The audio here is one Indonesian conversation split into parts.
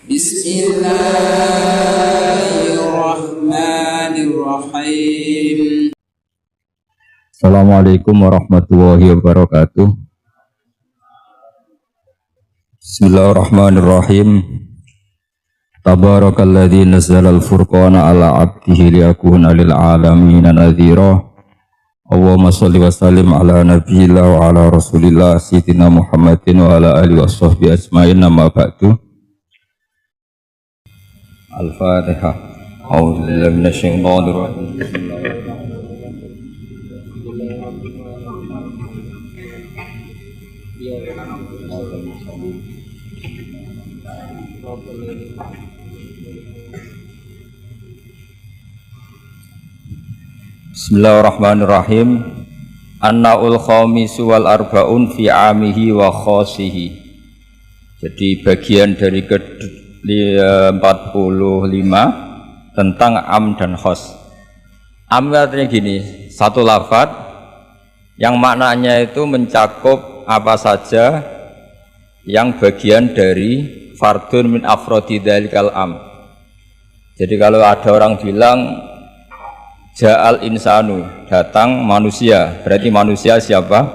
Bismillahirrahmanirrahim. Assalamualaikum warahmatullahi wabarakatuh. Bismillahirrahmanirrahim. Tabarakalladzi nazzalal furqana ala 'abdihi liyakuna lil 'alamin nadhira. Allahumma shalli wa sallim ala nabiyyillah wa ala rasulillah sayyidina Muhammadin wa ala alihi washabbihi ajmain. Amma ba'du. Al-Fatihah. A'udzu billahi minasyaitonir rajim. Bismillahirrahmanirrahim. An-naul khamisu wal arba'un fi amihi wa khosihi. Jadi bagian dari ke-45 tentang am dan khos. Am artinya gini, satu lafadz yang maknanya itu mencakup apa saja yang bagian dari fardun min afrodi dzalikal am. Jadi kalau ada orang bilang Ja'al insanu, datang manusia, berarti manusia siapa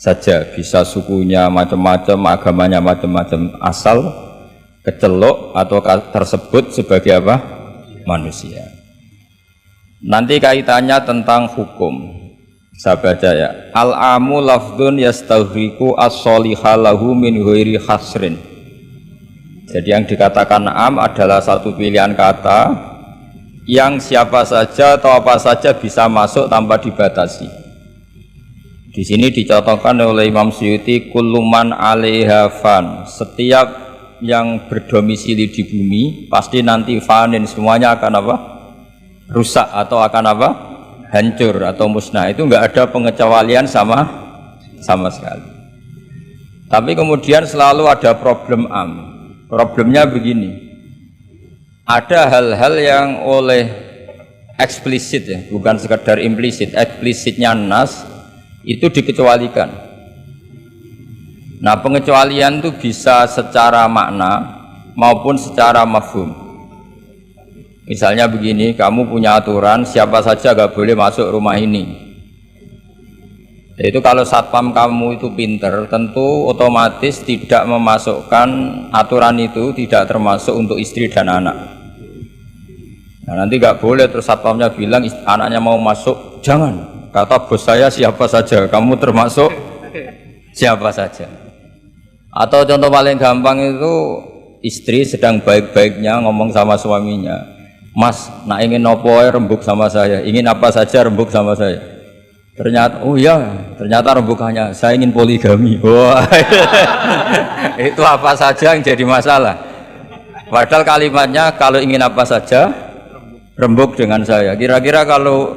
saja, bisa sukunya macam-macam, agamanya macam-macam, asal kecelok atau tersebut sebagai apa? Manusia. Nanti kaitannya tentang hukum. Saya baca ya. Al-amu lafdun yastaghriqu as-solihah lahu min ghairi hasrin. Jadi yang dikatakan am adalah satu pilihan kata yang siapa saja atau apa saja bisa masuk tanpa dibatasi. Di sini dicontohkan oleh Imam Suyuti, kulluman 'alaiha fan. Setiap yang berdomisili di bumi pasti nanti fanin, semuanya akan apa? Rusak atau akan apa? Hancur atau musnah. Itu enggak ada pengecualian sama sekali. Tapi kemudian selalu ada problem am. Problemnya begini. Ada hal-hal yang oleh eksplisit ya, bukan sekedar implisit, eksplisitnya nas itu dikecualikan. Nah, pengecualian itu bisa secara makna maupun secara mafhum. Misalnya begini, kamu punya aturan siapa saja gak boleh masuk rumah ini. Itu kalau satpam kamu itu pinter, tentu otomatis tidak memasukkan aturan itu tidak termasuk untuk istri dan anak. Nah, nanti nggak boleh terus satpamnya bilang anaknya mau masuk, jangan, kata bos saya siapa saja, kamu termasuk siapa saja. Atau contoh paling gampang itu istri sedang baik-baiknya ngomong sama suaminya, mas, nak ingin nopo rembuk sama saya, ingin apa saja rembuk sama saya. Ternyata, oh ya, ternyata rembukannya saya ingin poligami. Wah, itu apa saja yang jadi masalah. Padahal kalimatnya kalau ingin apa saja rembuk dengan saya. Kira-kira kalau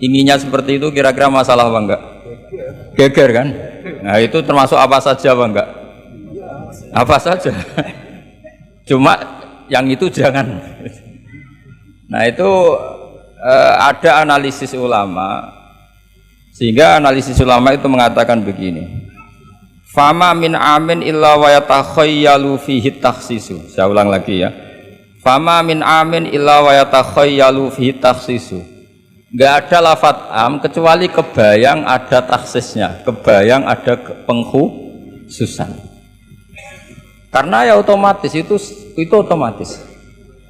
inginnya seperti itu kira-kira masalah apa enggak? Geger kan? Nah, itu termasuk apa saja apa enggak? Apa saja. Cuma yang itu jangan. Nah, itu ada analisis ulama. Sehingga analisis ulama itu mengatakan begini. Fama min amin illa wa yatakhayyalu fihi takhsisu. Saya ulang lagi ya. Fama min amin illa wa yatakhayyalu fihi takhsisu. Enggak ada lafadz am kecuali kebayang ada takhsisnya, kebayang ada pengkhususan. Karena ya otomatis itu otomatis.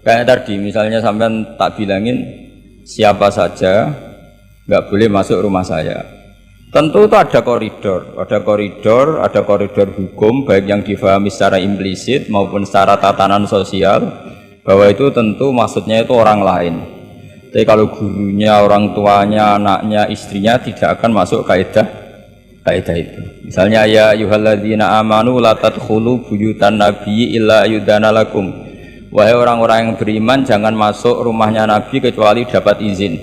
Kayak tadi misalnya sampean tak bilangin siapa saja enggak boleh masuk rumah saya. Tentu itu ada koridor hukum baik yang difahami secara implisit maupun secara tatanan sosial. Bahwa itu tentu maksudnya itu orang lain. Tapi kalau gurunya, orang tuanya, anaknya, istrinya tidak akan masuk kaidah itu. Misalnya ya ayyuhalladzina amanu la tadkhulu buyutan nabiyyi illa yudana lakum. Wahai orang-orang yang beriman jangan masuk rumahnya Nabi kecuali dapat izin.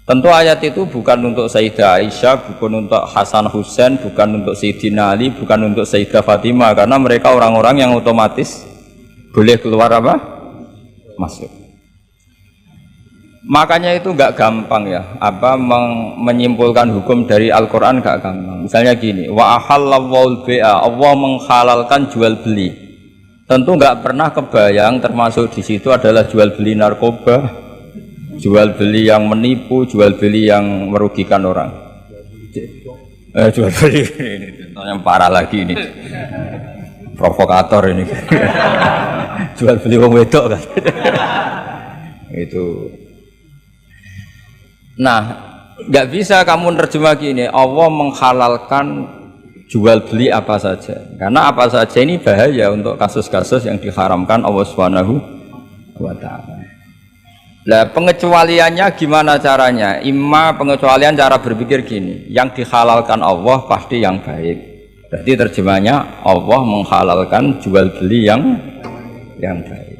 Tentu ayat itu bukan untuk Sayyidah Aisyah, bukan untuk Hasan Husain, bukan untuk Sayyidina Ali, bukan untuk Sayyidah Fatimah, karena mereka orang-orang yang otomatis boleh keluar apa? Masuk. Makanya itu enggak gampang ya, menyimpulkan hukum dari Al-Qur'an enggak gampang. Misalnya gini, wa ahallallahu bai'a, Allah menghalalkan jual beli. tentu nggak pernah kebayang termasuk di situ adalah jual beli narkoba, jual beli yang menipu, jual beli yang merugikan orang. Jual beli ini yang parah lagi ini, provokator ini. Jual beli wong wedok kan. Itu. Nah, nggak bisa kamu terjemah gini. Allah menghalalkan jual beli apa saja. Karena apa saja ini bahaya untuk kasus-kasus yang diharamkan Allah Subhanahu wa taala. Lah pengecualiannya gimana caranya? Imma pengecualian cara berpikir gini, yang dihalalkan Allah pasti yang baik. Berarti terjemahnya Allah menghalalkan jual beli yang baik.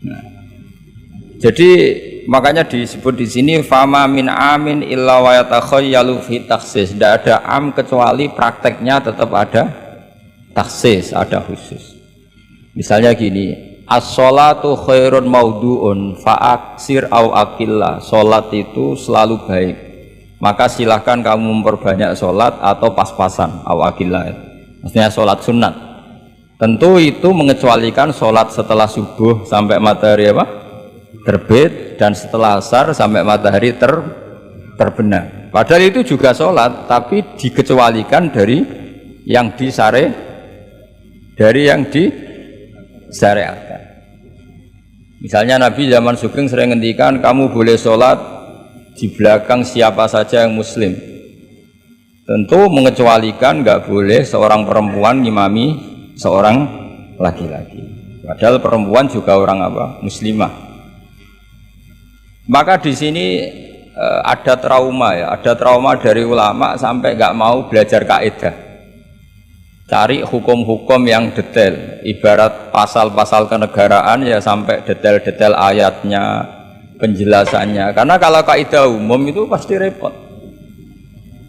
Nah, jadi makanya disebut di sini fama min amin illa wa yatakhayyalu fi takhsis. Tidak ada am kecuali prakteknya tetap ada takhsis, ada khusus. Misalnya gini, as-sholatu khairun maudu'un fa'aksir au akillah. Sholat itu selalu baik, maka silahkan kamu memperbanyak sholat atau pas-pasan au akillah. Maksudnya sholat sunat. Tentu itu mengecualikan sholat setelah subuh sampai matahari terbit, dan setelah asar sampai matahari terbenam. Padahal itu juga sholat, tapi dikecualikan dari yang disyariatkan. Misalnya Nabi zaman Sugeng sering ngendikan kamu boleh sholat di belakang siapa saja yang muslim. Tentu mengecualikan nggak boleh seorang perempuan ngimami seorang laki-laki. Padahal perempuan juga orang muslimah. Maka di sini ada trauma ada trauma dari ulama sampai nggak mau belajar kaidah. Cari hukum-hukum yang detail, ibarat pasal-pasal kenegaraan ya sampai detail-detail ayatnya, penjelasannya. Karena kalau kaidah umum itu pasti repot.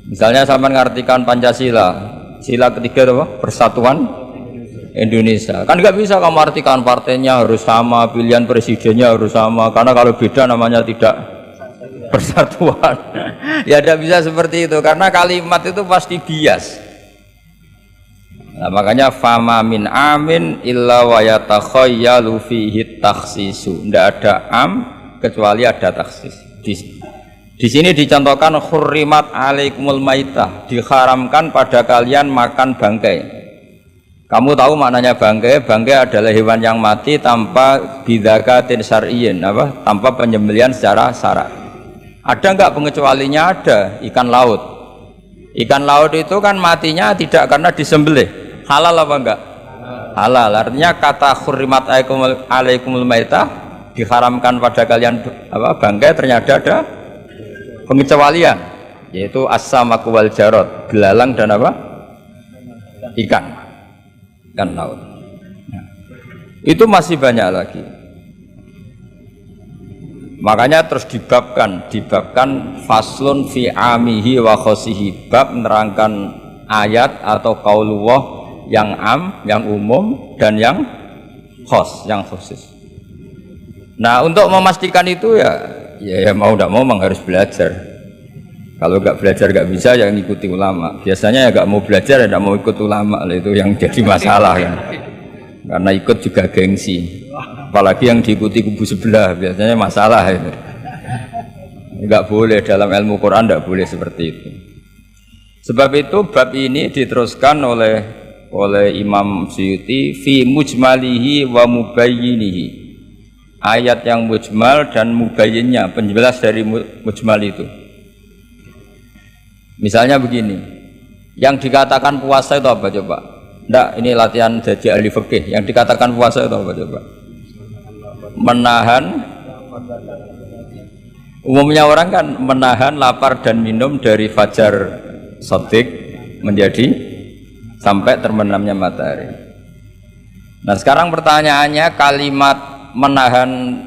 Misalnya sama mengartikan Pancasila, sila ketiga Persatuan Indonesia. Kan nggak bisa kamu artikan partainya harus sama, pilihan presidennya harus sama. Karena kalau beda namanya tidak persatuan. Ya tidak bisa seperti itu. Karena kalimat itu pasti bias. Nah, makanya fama min amin illa wa yatakhayyalu fihi takhsisu. Tidak ada am kecuali ada taksis. Di sini dicontohkan hurrimat alaikumul maitah, diharamkan pada kalian makan bangkai. Kamu tahu maknanya bangkai? Bangkai adalah hewan yang mati tanpa bidzakatin syar'iyyin, tanpa penyembelihan secara syarak. Ada enggak pengecualinya? Ada. Ikan laut. Ikan laut itu kan matinya tidak karena disembelih. Halal apa enggak? Halal. Artinya kata hurrimat alaikumul maitah, diharamkan pada kalian bangkai, ternyata ada pengecualian, yaitu as-samaku wal jarad, belalang dan ikan laut. Nah, itu masih banyak lagi. Makanya terus dibabkan faslun fi amihi wa khosihi, bab menerangkan ayat atau qaulullah yang am, yang umum, dan yang khos, yang khusus. Nah, untuk memastikan itu ya mau tidak mau memang harus belajar. Kalau nggak belajar nggak bisa, yang ikuti ulama. Biasanya ya nggak mau belajar, ya nggak mau ikut ulama, itu yang jadi masalah kan. Karena ikut juga gengsi. Apalagi yang diikuti kubu sebelah, biasanya masalah itu. Nggak boleh dalam ilmu Quran, nggak boleh seperti itu. Sebab itu bab ini diteruskan oleh Imam Suyuti fi mujmalihi wa mubayyinihi. Ayat yang mujmal dan mubayyinnya, penjelas dari mujmal itu. Misalnya begini, yang dikatakan puasa itu apa coba? Nggak, ini latihan jadi ahli fikih. Yang dikatakan puasa itu apa coba? Menahan. Umumnya orang kan menahan lapar dan minum dari fajar shadiq menjadi sampai terbenamnya matahari. Nah, sekarang pertanyaannya, kalimat menahan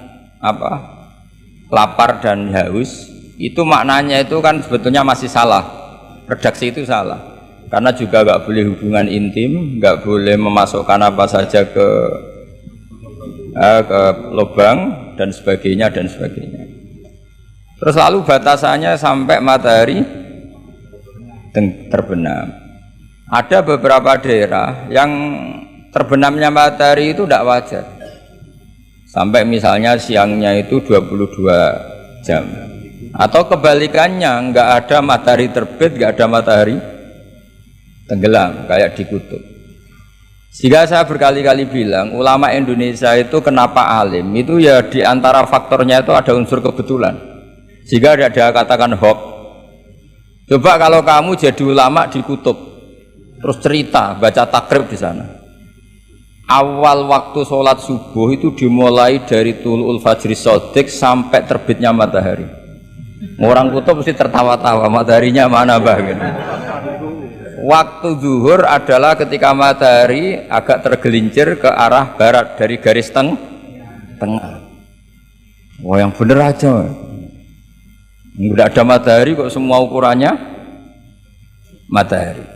lapar dan haus itu maknanya itu kan sebetulnya masih salah. Redaksi itu salah. Karena juga nggak boleh hubungan intim, nggak boleh memasukkan apa saja ke lubang dan sebagainya. Terus lalu batasannya sampai matahari terbenam. Ada beberapa daerah yang terbenamnya matahari itu tidak wajar. Sampai misalnya siangnya itu 22 jam. Atau kebalikannya, nggak ada matahari terbit, nggak ada matahari tenggelam, kayak di kutub. Sehingga saya berkali-kali bilang, ulama Indonesia itu kenapa alim, itu ya diantara faktornya itu ada unsur kebetulan. Sehingga ada katakan hoax. Coba kalau kamu jadi ulama di kutub, terus cerita, baca takrib di sana. Awal waktu sholat subuh itu dimulai dari tulul fajri sodik sampai terbitnya matahari. Orang kutub mesti tertawa-tawa, mataharinya mana bah gitu. Waktu zuhur adalah ketika matahari agak tergelincir ke arah barat dari garis tengah. Wah, yang bener aja. Nggak ada matahari kok semua ukurannya matahari.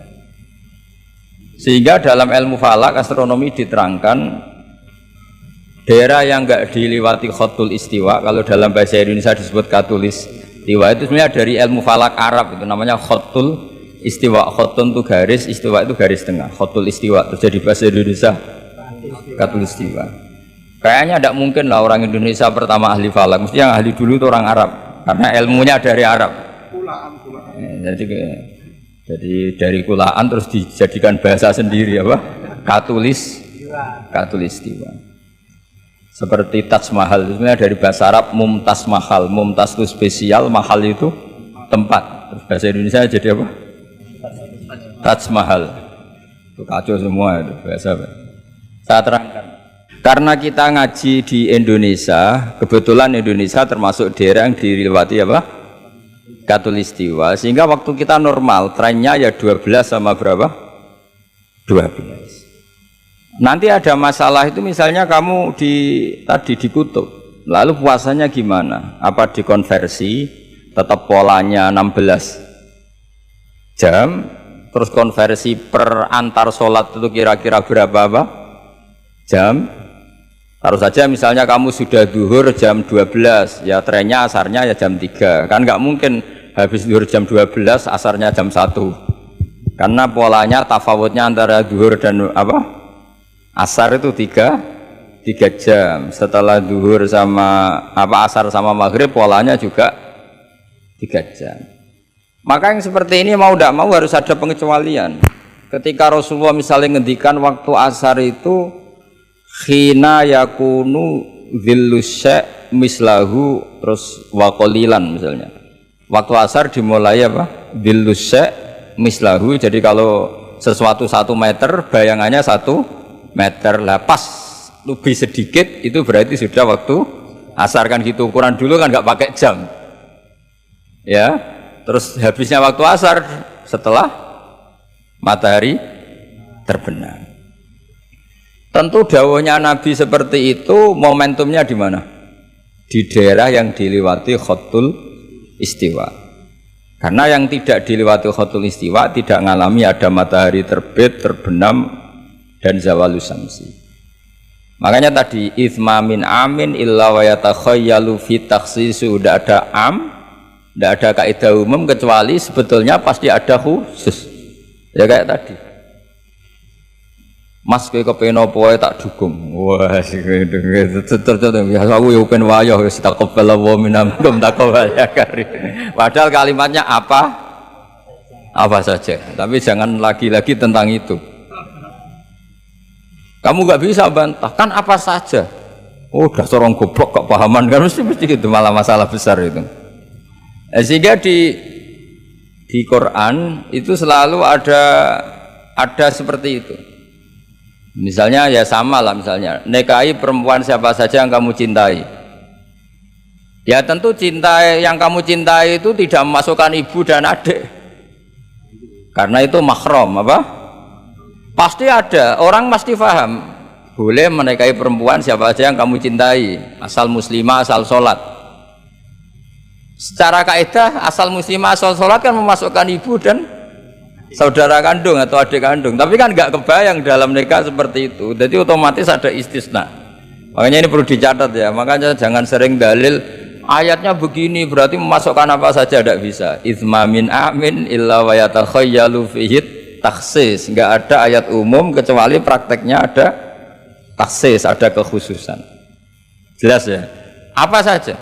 Sehingga dalam ilmu falak astronomi diterangkan daerah yang enggak dilewati khotul istiwa, kalau dalam bahasa Indonesia disebut katulis istiwa, itu sebenarnya dari ilmu falak Arab, itu namanya khotul istiwa. Khotun itu garis, istiwa itu garis tengah. Khotul istiwa terjadi bahasa Indonesia katulis istiwa. Kayaknya tidak mungkin lah orang Indonesia pertama ahli falak, mesti yang ahli dulu itu orang Arab karena ilmunya dari Arab. Jadi dari kulaan terus dijadikan bahasa sendiri apa? Katulis istiwa. Seperti Taj Mahal itu sebenarnya dari bahasa Arab mumtaz mahal. Mumtaz itu spesial, mahal itu tempat. Terus bahasa Indonesia jadi apa? Taj Mahal. Itu kacau semua itu bahasa. Saya terangkan. Karena kita ngaji di Indonesia, kebetulan Indonesia termasuk daerah yang dilewati apa? Katulistiwa, sehingga waktu kita normal trennya ya 12 sama berapa? 12. Nanti ada masalah itu misalnya kamu tadi di kutub, lalu puasanya gimana? Apa dikonversi tetap polanya 16 jam, terus konversi per antar sholat itu kira-kira berapa jam? Taruh saja misalnya kamu sudah zuhur jam 12, ya trennya asarnya ya jam 3, kan nggak mungkin habis zuhur jam 12, asarnya jam 1. Karena polanya tafawutnya antara zuhur dan asar itu 3 jam. Setelah zuhur sama asar sama maghrib polanya juga 3 jam. Maka yang seperti ini mau tidak mau harus ada pengecualian. Ketika Rasulullah misalnya ngendikan waktu asar itu khina yakunu dhillusya mislahu terus waqalilan misalnya. Waktu asar dimulai apa? Dhillusya mislahu. Jadi kalau sesuatu 1 meter bayangannya 1 meter lah, pas lebih sedikit itu berarti sudah waktu asar, kan gitu ukuran dulu kan nggak pakai jam ya. Terus habisnya waktu asar setelah matahari terbenam. Tentu dawuhnya Nabi seperti itu momentumnya di mana? Di daerah yang dilewati khotul istiwa. Karena yang tidak dilewati khotul istiwa tidak mengalami ada matahari terbit, terbenam dan zawalus samsi. Makanya tadi itsma min amin illa wa yatakhayyalu fi takhsisu, tidak ada tidak ada kaidah umum kecuali sebetulnya pasti ada khusus. Ya kayak tadi. Mas kowe kepen apa tak dukung. Wah, terus biasa aku yo pen wayo wis taqabbal wa minkum taqabbal ya kari. Padahal kalimatnya apa saja, tapi jangan lagi-lagi tentang itu. Kamu nggak bisa bantah, kan apa saja. Oh, dasar orang goblok kok pahaman, kan mesti gitu, malah masalah besar itu. Sehingga di Quran itu selalu ada seperti itu. Misalnya ya sama lah, misalnya nikahi perempuan siapa saja yang kamu cintai. Ya tentu cinta yang kamu cintai itu tidak memasukkan ibu dan adik, karena itu mahram apa? Pasti ada, orang pasti paham boleh menikahi perempuan siapa saja yang kamu cintai, asal muslimah, asal sholat. Secara kaidah asal muslimah, asal sholat kan memasukkan ibu dan saudara kandung atau adik kandung, tapi kan nggak kebayang dalam nikah seperti itu, jadi otomatis ada istisna. Makanya ini perlu dicatat ya, makanya jangan sering dalil ayatnya begini berarti memasukkan apa saja, tidak bisa. Itsma min amin illa wa yatakhayyalu fihi taksis, enggak ada ayat umum kecuali prakteknya ada taksis, ada kekhususan. Jelas ya? Apa saja?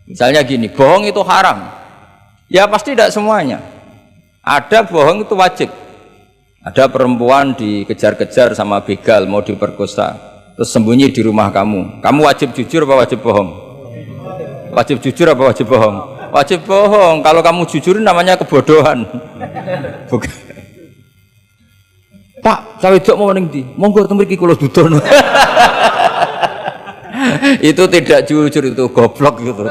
Misalnya gini, bohong itu haram. Ya pasti tidak semuanya. Ada bohong itu wajib. Ada perempuan dikejar-kejar sama begal mau diperkosa, terus sembunyi di rumah kamu. Kamu wajib jujur apa wajib bohong? Wajib jujur apa wajib bohong? Wajib bohong. Kalau kamu jujurin namanya kebodohan. Bukan. Pak, saya wedok mau ning ndi? Monggo teng mriki kula dudono. Itu tidak jujur, itu goblok gitu.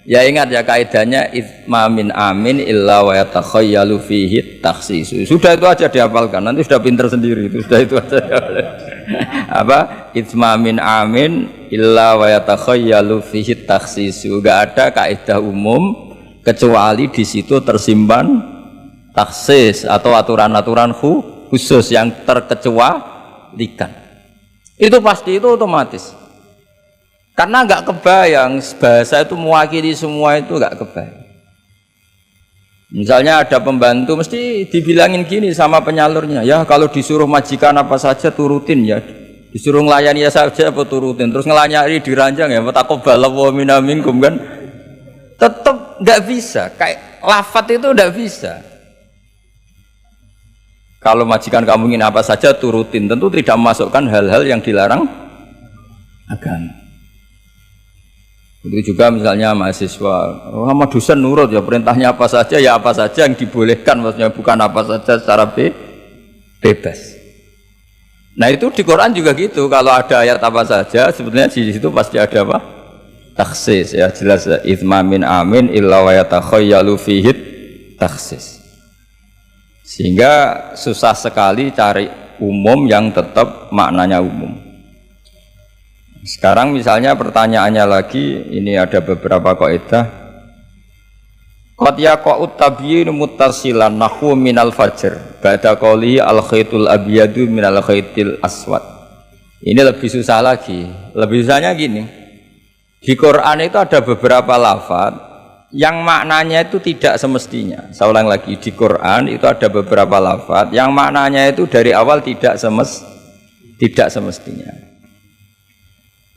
Ya ingat ya kaidahnya itsma min amin illa wa yatakhayyalu fihi takhsis. Sudah itu aja dihafalkan, nanti sudah pinter sendiri itu, sudah itu aja. Apa? Itsma min amin illa wa yatakhayyalu fihi takhsis. Enggak ada kaidah umum kecuali di situ tersimpan takhsis atau aturan-aturan khusus yang terkecualikan. Itu pasti, itu otomatis. Karena nggak kebayang bahasa itu mewakili semua, itu nggak kebayang. Misalnya ada pembantu mesti dibilangin gini sama penyalurnya, ya kalau disuruh majikan apa saja turutin ya, disuruh ngelayani ya saja apa turutin, terus ngelayani diranjang ya taqabbalallahu minna minkum kan, tetap nggak bisa. Kayak lafadz itu nggak bisa. Kalau majikan kamu ingin apa saja turutin, tentu tidak memasukkan hal-hal yang dilarang agama. Itu juga misalnya mahasiswa, sama dosen nurut ya perintahnya apa saja ya apa saja yang dibolehkan, maksudnya bukan apa saja secara bebas. Nah itu di Quran juga gitu, kalau ada ayat apa saja sebetulnya di situ pasti ada apa? Takhsis ya, jelas ya. Itsma min amin illa wa yatakhayyalu fihi takhsis. Sehingga susah sekali cari umum yang tetap maknanya umum. Sekarang misalnya pertanyaannya lagi, ini ada beberapa kaidah. Qad yaqa'ut tabyin muttasilan nahwu minal fajr ba'da qawli al khaitul abyadu minal khaitil aswad. Ini lebih susah lagi. Lebih susahnya gini. Di Quran itu ada beberapa lafaz yang maknanya itu tidak semestinya. Saya ulang lagi, di Quran itu ada beberapa lafaz yang maknanya itu dari awal tidak semestinya.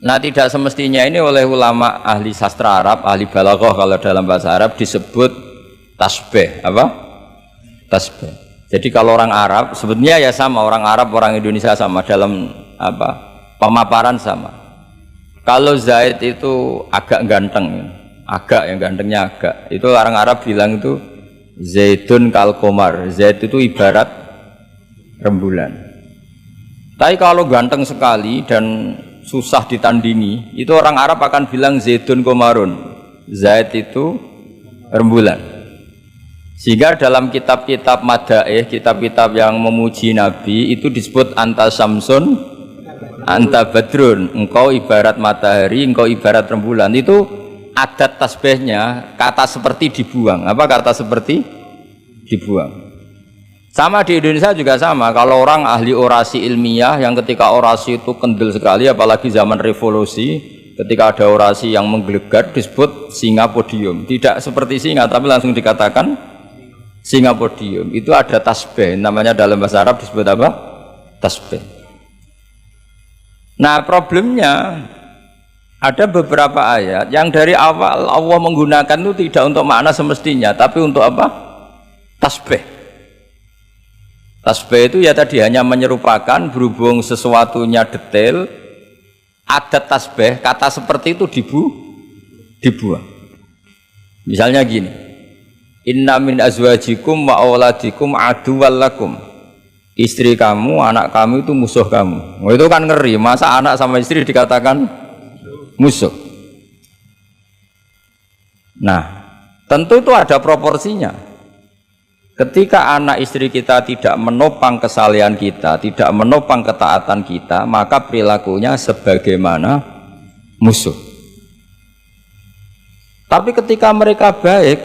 Nah tidak semestinya ini oleh ulama ahli sastra Arab, ahli balaghah kalau dalam bahasa Arab disebut tasbih. Apa? Tasbih. Jadi kalau orang Arab sebetulnya ya sama, orang Arab orang Indonesia sama dalam apa? Pemaparan sama. Kalau Zaid itu agak ganteng, agak yang gantengnya agak. Itu orang Arab bilang itu Zaidun kal qamar. Zaid itu ibarat rembulan. Tapi kalau ganteng sekali dan susah ditandingi, itu orang Arab akan bilang Zaidun qamarun. Zaid itu rembulan. Sehingga dalam kitab-kitab madaih, kitab-kitab yang memuji Nabi itu disebut anta samsun, anta badrun. Engkau ibarat matahari, engkau ibarat rembulan. Itu adat tasbihnya kata seperti dibuang. Apa kata seperti dibuang? Sama di Indonesia juga sama. Kalau orang ahli orasi ilmiah yang ketika orasi itu kendel sekali, apalagi zaman revolusi, ketika ada orasi yang menggelegar disebut singa podium. Tidak seperti singa, tapi langsung dikatakan singa podium. Itu ada tasbih, namanya dalam bahasa Arab disebut apa? Tasbih. Nah problemnya ada beberapa ayat yang dari awal Allah menggunakan itu tidak untuk makna semestinya, tapi untuk apa? Tasbih. Tasbih itu ya tadi hanya menyerupakan, berhubung sesuatunya detail, adat tasbih, kata seperti itu dibuang. Misalnya gini, inna min azwajikum wa auladikum aduwwal lakum. Istri kamu, anak kamu itu musuh kamu. Oh, itu kan ngeri, masa anak sama istri dikatakan musuh. Nah, tentu itu ada proporsinya. Ketika anak istri kita tidak menopang kesalehan kita, tidak menopang ketaatan kita, maka perilakunya sebagaimana musuh. Tapi ketika mereka baik,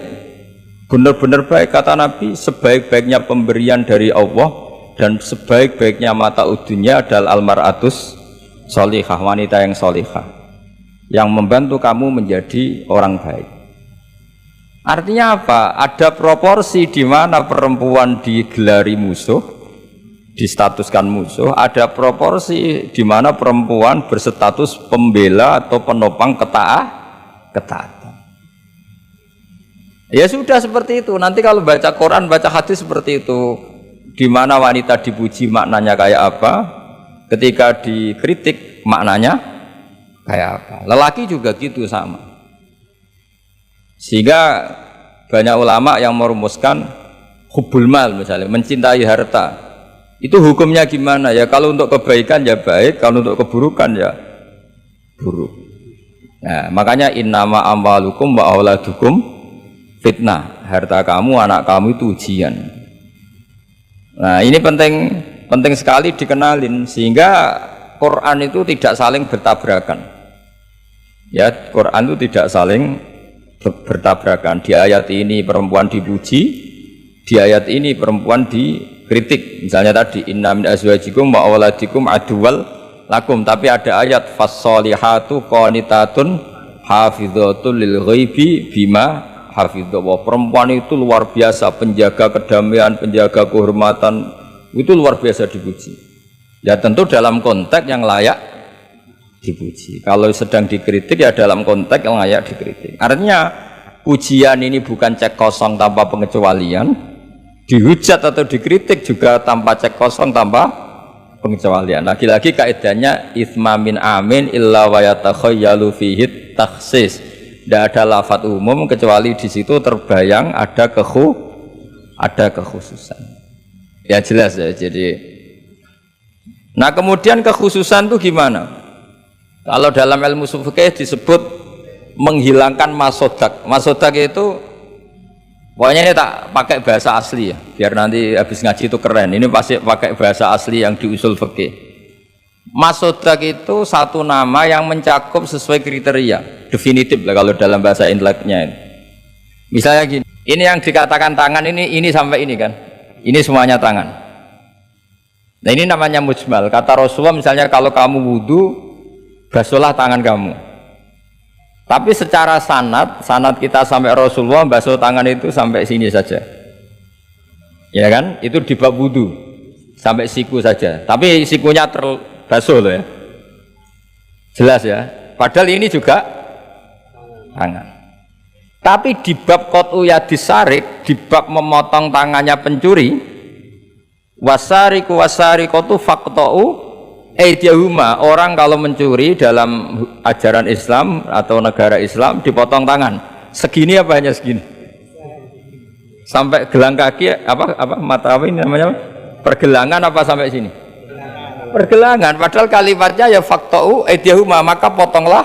benar-benar baik, kata Nabi, sebaik-baiknya pemberian dari Allah dan sebaik-baiknya mata udunya adalah almaratus solihah, wanita yang solihah, yang membantu kamu menjadi orang baik. Artinya apa? Ada proporsi di mana perempuan digelari musuh, distatuskan musuh, ada proporsi di mana perempuan berstatus pembela atau penopang ketaatan. Ya sudah seperti itu. Nanti kalau baca Quran, baca hadis seperti itu, di mana wanita dipuji maknanya kayak apa, ketika dikritik maknanya kayak apa. Lelaki juga gitu sama. Sehingga banyak ulama yang merumuskan hubbul mal misalnya, mencintai harta. Itu hukumnya gimana? Ya kalau untuk kebaikan ya baik, kalau untuk keburukan ya buruk. Nah, makanya innama amwalukum wa auladukum fitnah. Harta kamu, anak kamu itu ujian. Nah, ini penting sekali dikenalin sehingga Quran itu tidak saling bertabrakan. Ya, Quran itu tidak saling bertabrakan. Di ayat ini perempuan dipuji, di ayat ini perempuan dikritik. Misalnya tadi inna min azwajikum wa auladikum aduwal lakum, tapi ada ayat fassolihatu qanitatun hafidhatul lil ghaibi bima hafidha. Perempuan itu luar biasa, penjaga kedamaian, penjaga kehormatan, itu luar biasa dipuji. Ya tentu dalam konteks yang layak dipuji. Kalau sedang dikritik ya dalam konteks yang layak dikritik. Artinya pujian ini bukan cek kosong tanpa pengecualian, dihujat atau dikritik juga tanpa cek kosong tanpa pengecualian. Lagi-lagi kaidahnya itsma min amin illa wa yatakhayyalu fihi takhsis. Tidak ada lafadz umum kecuali di situ terbayang ada kekhususan. Ya jelas ya. Jadi nah kemudian kekhususan itu gimana? Kalau dalam ilmu fikih disebut menghilangkan masodak. Masodak itu pokoknya ini tak pakai bahasa asli ya, biar nanti habis ngaji itu keren. Ini pasti pakai bahasa asli yang di usul fikih. Masodak itu satu nama yang mencakup sesuai kriteria definitif lah kalau dalam bahasa inteleknya. Misalnya gini, ini yang dikatakan tangan ini sampai ini kan, ini semuanya tangan. Nah ini namanya mujmal. Kata Rasulullah misalnya kalau kamu wudu, basuhlah tangan kamu. Tapi secara sanad kita sampai Rasulullah basuh tangan itu sampai sini saja. Ya kan? Itu di bab wudu sampai siku saja. Tapi sikunya terbasuh loh ya. Jelas ya. Padahal ini juga tangan. Tapi di bab qat'u yadis sarik, di bab memotong tangannya pencuri, wasariqu wasariqatu faqta'u aydiyahuma, orang kalau mencuri dalam ajaran Islam atau negara Islam dipotong tangan. Segini apa hanya segini? Sampai gelang kaki apa mata apa ini namanya? Pergelangan apa sampai sini? Pergelangan. Padahal kalimatnya ya faqta'u aydiyahuma, maka potonglah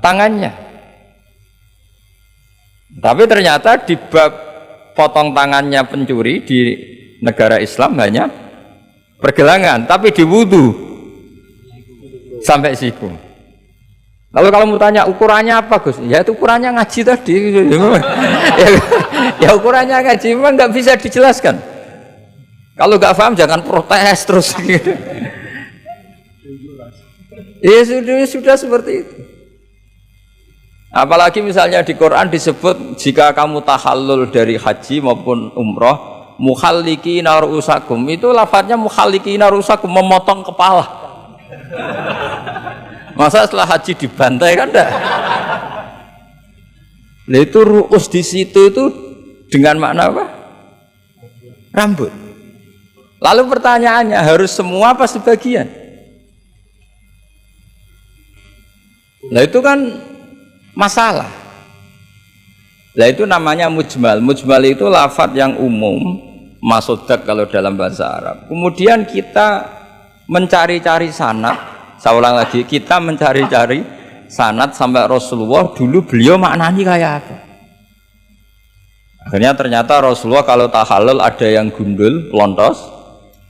tangannya. Tapi ternyata di bab potong tangannya pencuri di negara Islam hanya pergelangan, tapi di wudu sampai siku. Lalu kalau mau tanya ukurannya apa Gus? Ya itu ukurannya ngaji tadi. Ya ukurannya ngaji memang nggak bisa dijelaskan. Kalau nggak paham jangan protes terus. Ya sudah seperti itu. Apalagi misalnya di Quran disebut jika kamu tahallul dari haji maupun umroh, mukhallikina ru'usakum, itu lafadznya mukhallikina ru'usakum, memotong kepala. Masa setelah haji dibantai kan enggak? Nah itu ru'us di situ itu dengan makna apa? Rambut. Lalu pertanyaannya harus semua apa sebagian? Nah itu kan masalah. Nah itu namanya mujmal. Mujmal itu lafadz yang umum, masodak kalau dalam bahasa Arab. Kemudian kita mencari-cari sanad. Saya ulang lagi, kita mencari-cari sanad sampai Rasulullah dulu beliau maknanya kayak apa. Akhirnya ternyata Rasulullah kalau tahallul ada yang gundul, lontos,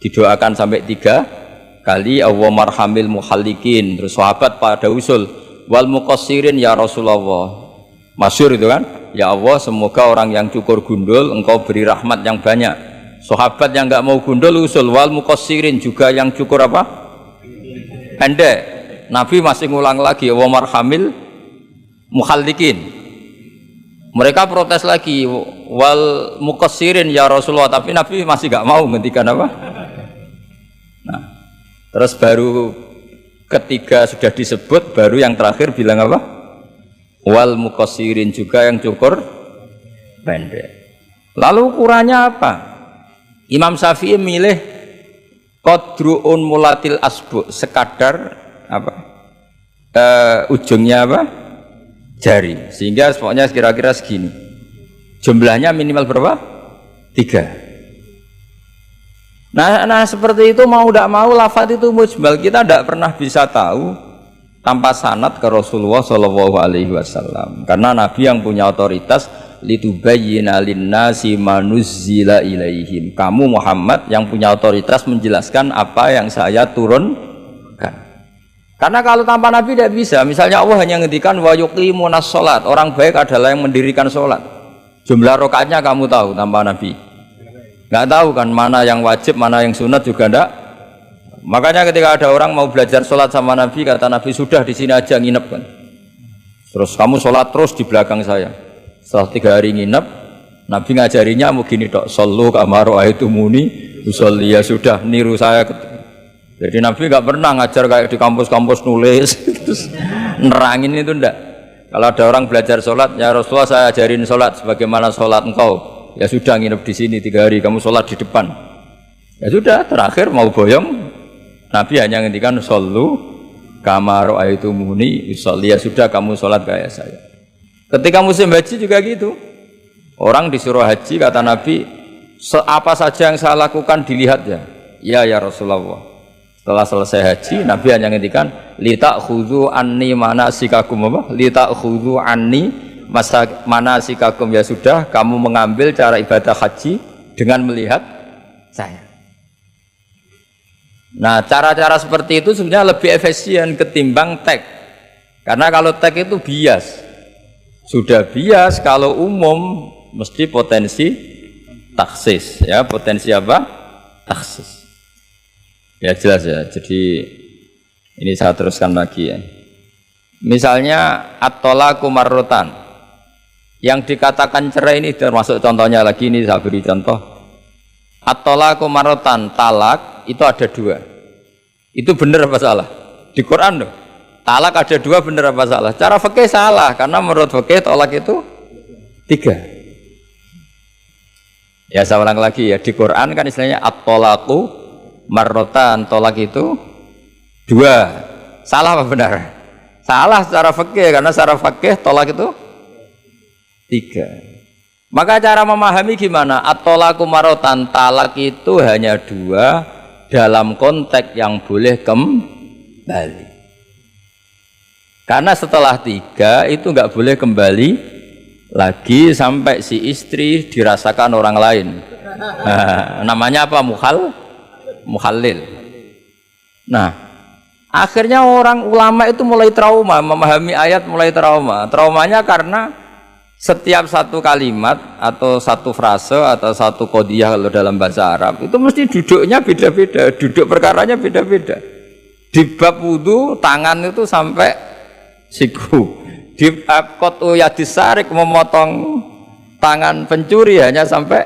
didoakan sampai 3 kali, Allahumma marhamil muhallikin. Terus sahabat pada usul, wal muqassirin ya Rasulullah. Masyhur itu kan, ya Allah semoga orang yang cukur gundul engkau beri rahmat yang banyak. Sahabat yang enggak mau gundul usul wal muqassirin, juga yang cukur apa? Pendek. Nabi masih ngulang lagi wa marhamil muhallikin. Mereka protes lagi, wal muqassirin ya Rasulullah, tapi Nabi masih gak mau ngendikan apa? Nah, terus baru ketiga sudah disebut, baru yang terakhir bilang apa? Wal muqassirin juga yang cukur pendek. Lalu ukurannya apa? Imam Syafi'i milih qadru'un mulatil asbu, sekadar apa? Ujungnya apa? Jari. Sehingga pokoknya kira-kira segini. Jumlahnya minimal berapa? 3. Nah seperti itu mau tidak mau lafadz itu mujmal. Kita tidak pernah bisa tahu tanpa sanad ke Rasulullah Shallallahu Alaihi Wasallam. Karena Nabi yang punya otoritas litubayyina linnasi manuzzila ilaihim. Kamu Muhammad yang punya otoritas menjelaskan apa yang saya turunkan. Karena kalau tanpa Nabi tidak bisa. Misalnya Allah hanya ngendikan wa yuqimunas sholat, orang baik adalah yang mendirikan sholat. Jumlah rakaatnya kamu tahu tanpa Nabi? Nggak tahu kan, mana yang wajib, mana yang sunat juga enggak. Makanya ketika ada orang mau belajar sholat sama Nabi, kata Nabi, sudah di sini aja nginep kan. Terus kamu sholat terus di belakang saya. Setelah 3 hari nginep, Nabi ngajarinya mau gini dok, sallu kama ra'aitumuni usolli, ya sudah niru saya. Jadi Nabi nggak pernah ngajar kayak di kampus-kampus nulis terus nerangin itu enggak. Kalau ada orang belajar sholat, ya Rasulullah saya ajarin sholat sebagaimana sholat engkau. Ya sudah nginep di sini 3 hari, kamu sholat di depan. Ya sudah, terakhir mau boyong, Nabi hanya ngendikan sallu kama ra'aitumuni usolli, ya sudah kamu sholat kayak saya. Ketika musim haji juga gitu. Orang disuruh haji, kata Nabi, apa saja yang saya lakukan dilihat ya. Ya Rasulullah. Setelah selesai haji, Nabi hanya ngendikan litakhudhu anni manasikakum apa? Litakhudhu anni manasikakum, ya sudah kamu mengambil cara ibadah haji dengan melihat saya. Nah, cara-cara seperti itu sebenarnya lebih efisien ketimbang tag. Karena kalau tag itu bias. Sudah bias, kalau umum mesti potensi taksis, ya, potensi apa? Taksis. Ya jelas ya. Jadi ini saya teruskan lagi ya. Misalnya at-thalaqu marratan. Yang dikatakan cerai ini termasuk contohnya lagi, ini saya beri contoh. At-thalaqu marratan, talak itu ada 2. Itu benar apa salah? Di Quran loh. Talak ada 2, benar apa salah? Cara fikih salah, karena menurut fikih talak itu 3. Ya saya ulang lagi ya, di Quran kan istilahnya at-thalaqu marrotan, tolak itu 2. Salah apa benar? Salah secara fikih, karena secara fikih tolak itu 3. Maka cara memahami gimana? At-thalaqu marrotan, talak itu hanya 2 dalam konteks yang boleh kembali. Karena setelah 3 itu nggak boleh kembali lagi sampai si istri dirasakan orang lain. Nah, namanya apa? Muhallil. Nah, akhirnya orang ulama itu mulai trauma, memahami ayat mulai trauma. Traumanya karena setiap satu kalimat atau satu frase atau satu qadiyah kalau dalam bahasa Arab itu mesti duduknya beda-beda, duduk perkaranya beda-beda. Di bab wudu tangan itu sampai siku. Di bab qat'u yadis sarik, memotong tangan pencuri hanya sampai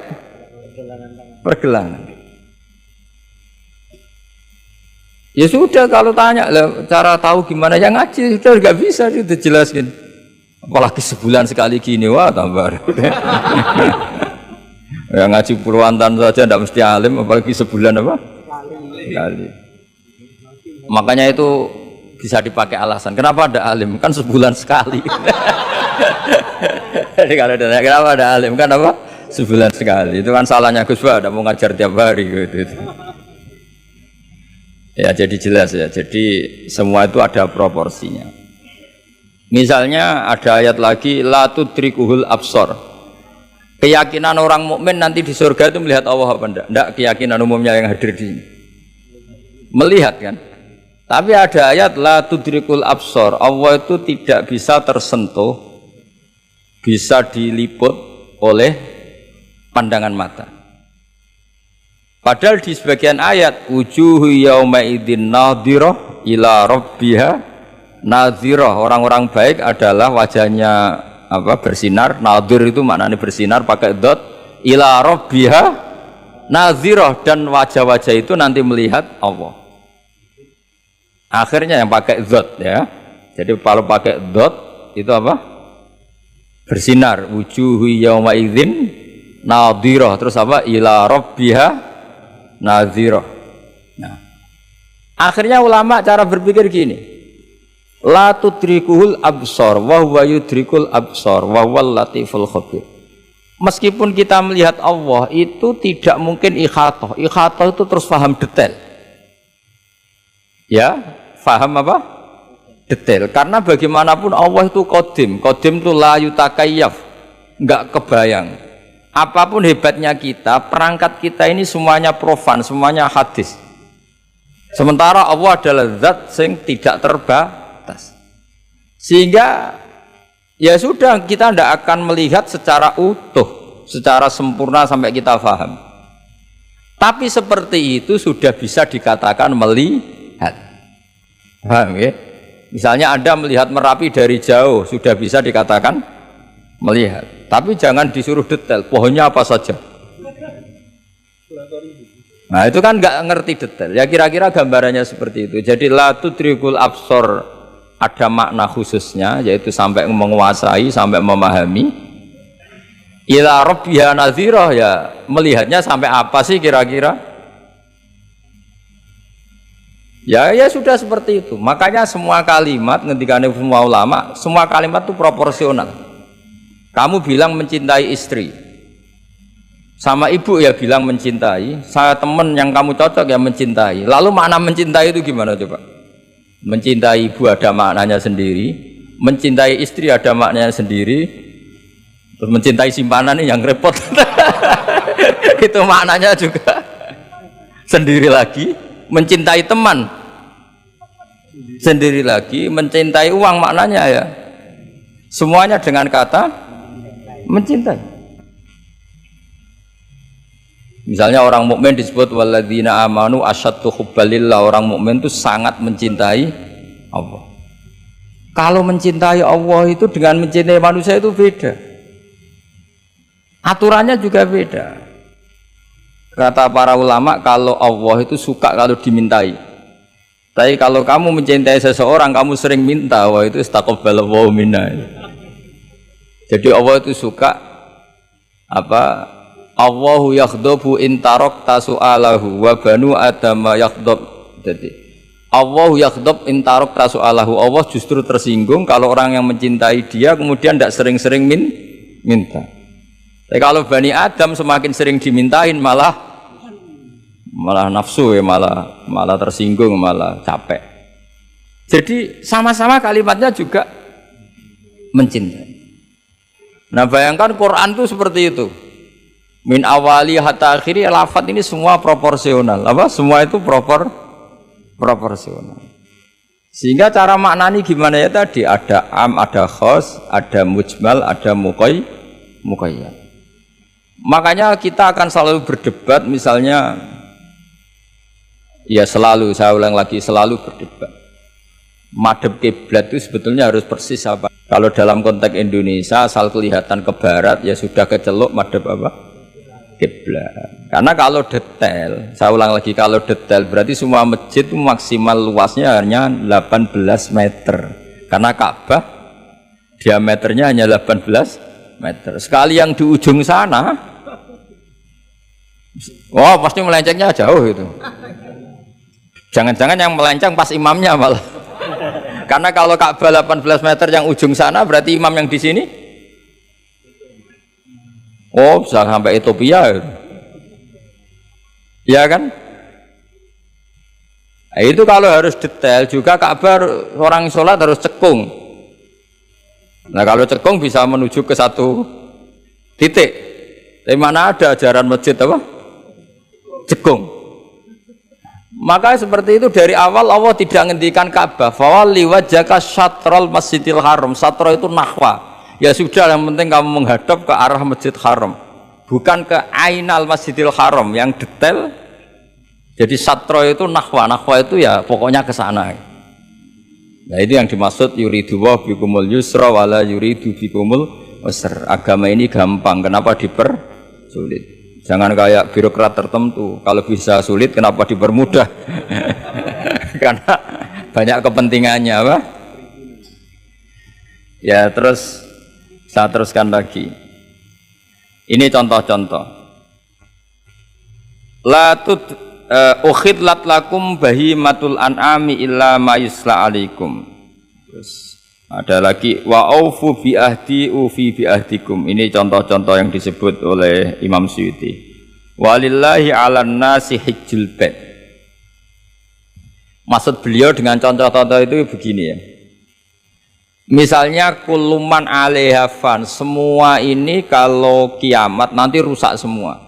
pergelangan. Ya sudah, kalau tanya cara tahu gimana, yang ngaji sudah nggak bisa itu jelaskan. Apalagi sebulan sekali gini, wah tambah. Yang ngaji puluhan tahun saja tidak mesti alim, apalagi sebulan apa? Sekali. Makanya itu bisa dipakai alasan. Kenapa ada alim? Kan sebulan sekali. Jadi kalau ada kenapa ada alim? Kan apa? Sebulan sekali. Itu kan salahnya Gus Ba, ada mau ngajar tiap hari gitu. Ya jadi jelas ya, jadi semua itu ada proporsinya. Misalnya ada ayat lagi, la tudrikuhul absor. Keyakinan orang mukmin nanti di surga itu melihat Allah apa enggak? Enggak, keyakinan umumnya yang hadir di sini. Melihat kan? Tapi ada ayat la tudrikul absor, Allah itu tidak bisa tersentuh, bisa diliput oleh pandangan mata. Padahal di sebagian ayat wujuhu yauma idzin nadhirah ila rabbiha nadhirah, orang-orang baik adalah wajahnya apa bersinar, nadhir itu maknanya bersinar pakai dot, ila rabbiha nadhirah, dan wajah-wajah itu nanti melihat Allah. Akhirnya yang pakai dot ya. Jadi kalau pakai dot itu apa? Bersinar, wujuhu yauma idzin nadhirah, terus apa? Ila rabbiha nadhirah. Nah, akhirnya ulama cara berpikir gini, la tudrikuhul absor wa huwa yudrikul absor wa huwal latiful khabir. Meskipun kita melihat Allah itu tidak mungkin ikhatah itu terus paham detail ya, paham apa? Detail, karena bagaimanapun Allah itu qadim itu la yutakayyaf, enggak kebayang. Apapun hebatnya kita, perangkat kita ini semuanya profan, semuanya hadis. Sementara Allah adalah zat yang tidak terbatas. Sehingga ya sudah, kita tidak akan melihat secara utuh, secara sempurna sampai kita paham. Tapi seperti itu sudah bisa dikatakan melihat. Paham ya? Misalnya Anda melihat Merapi dari jauh, sudah bisa dikatakan melihat. Tapi jangan disuruh detail, pohonnya apa saja. Nah itu kan nggak ngerti detail. Ya kira-kira gambarannya seperti itu. Jadi la tudrikul absor ada makna khususnya, yaitu sampai menguasai, sampai memahami. Ila rabbiha nadhirah, ya melihatnya sampai apa sih kira-kira? Ya sudah seperti itu. Makanya semua kalimat ketika semua ulama, semua kalimat itu proporsional. Kamu bilang mencintai istri, sama ibu ya bilang mencintai. Saya teman yang kamu cocok ya mencintai. Lalu makna mencintai itu gimana coba? Mencintai ibu ada maknanya sendiri, mencintai istri ada maknanya sendiri, terus mencintai simpanan ini yang repot. Itu maknanya juga sendiri lagi. Mencintai teman sendiri lagi, mencintai uang maknanya ya semuanya dengan kata mencintai. Misalnya orang mukmin disebut walladzina amanu asyaddu hubbalillah, orang mukmin itu sangat mencintai Allah. Kalau mencintai Allah itu dengan mencintai manusia itu beda, aturannya juga beda. Kata para ulama, kalau Allah itu suka kalau dimintai. Tapi kalau kamu mencintai seseorang, kamu sering minta, wah itu istaqabbalallahu minna. Jadi Allah itu suka apa? Allahu yaghdabu in tarakta su'alahu wa banu adama yaghdab. Jadi Allahu yaghdab in tarakta su'alahu. Allah justru tersinggung kalau orang yang mencintai dia kemudian tidak sering-sering minta. Tapi kalau Bani Adam semakin sering dimintain malah nafsu ya, malah tersinggung, malah capek. Jadi sama-sama kalimatnya juga mencintai. Nah bayangkan Quran itu seperti itu. Min awali hatta akhiri, lafaz ini semua proporsional. Apa? Semua itu proporsional. Sehingga cara maknani gimana ya tadi? Ada am, ada khos, ada mujmal, ada muqayyad. Makanya kita akan selalu berdebat, misalnya ya selalu, saya ulang lagi, selalu berdebat madhab kiblat itu sebetulnya harus persis apa. Kalau dalam konteks Indonesia asal kelihatan ke barat ya sudah keceluk madhab apa? Kiblat. Karena kalau detail, saya ulang lagi, kalau detail berarti semua masjid itu maksimal luasnya hanya 18 meter. Karena Ka'bah diameternya hanya 18 meter. Sekali yang di ujung sana, wah pasti melencengnya jauh itu. Jangan-jangan yang melenceng pas imamnya malah. Karena kalau Ka'bah 18 meter yang ujung sana, berarti imam yang di sini, oh bisa sampai Ethiopia. Ya kan? Nah, itu kalau harus detail juga Ka'bah orang sholat harus cekung. Nah kalau cekung bisa menuju ke satu titik. Tapi mana ada ajaran masjid apa? Cekung. Maka seperti itu dari awal Allah tidak menghentikan Ka'bah. Fawalli wajhaka syatrul Masjidil Haram. Satro itu nahwa. Ya sudah, yang penting kamu menghadap ke arah Masjid Haram, bukan ke ainal Masjidil Haram yang detail. Jadi satro itu nahwa. Nahwa itu ya pokoknya ke sana. Nah itu yang dimaksud yuridu wa bikumul yusra wala yuridu bikumul usra. Agama ini gampang, kenapa dipersulit? Jangan kayak birokrat tertentu, kalau bisa sulit kenapa dipermudah? Karena banyak kepentingannya apa? Ya terus saya teruskan lagi. Ini contoh-contoh. Ukhidlat lakum bahimatul an'ami illa ma yusla alaikum. Terus ada lagi wa aufu bi ahdi ufi bi ahdikum. Ini contoh-contoh yang disebut oleh Imam Suyuti. Walillahi 'alan nasi hijjul bait. Maksud beliau dengan contoh-contoh itu begini ya. Misalnya kuluman 'alaiha fan, semua ini kalau kiamat nanti rusak semua.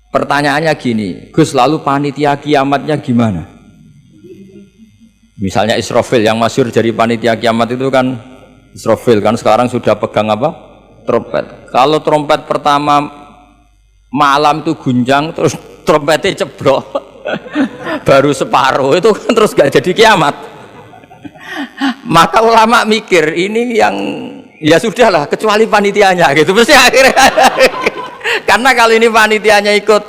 Pertanyaannya gini, Gus, lalu panitia kiamatnya gimana? Misalnya Israfil yang masyhur jadi panitia kiamat itu kan Israfil kan sekarang sudah pegang apa? Trompet. Kalau trompet pertama malam itu gunjang terus trompetnya ceblok baru separuh itu kan terus gak jadi kiamat. Maka ulama mikir ini yang ya sudahlah kecuali panitianya gitu mesti akhirnya. Karena kalau ini panitianya ikut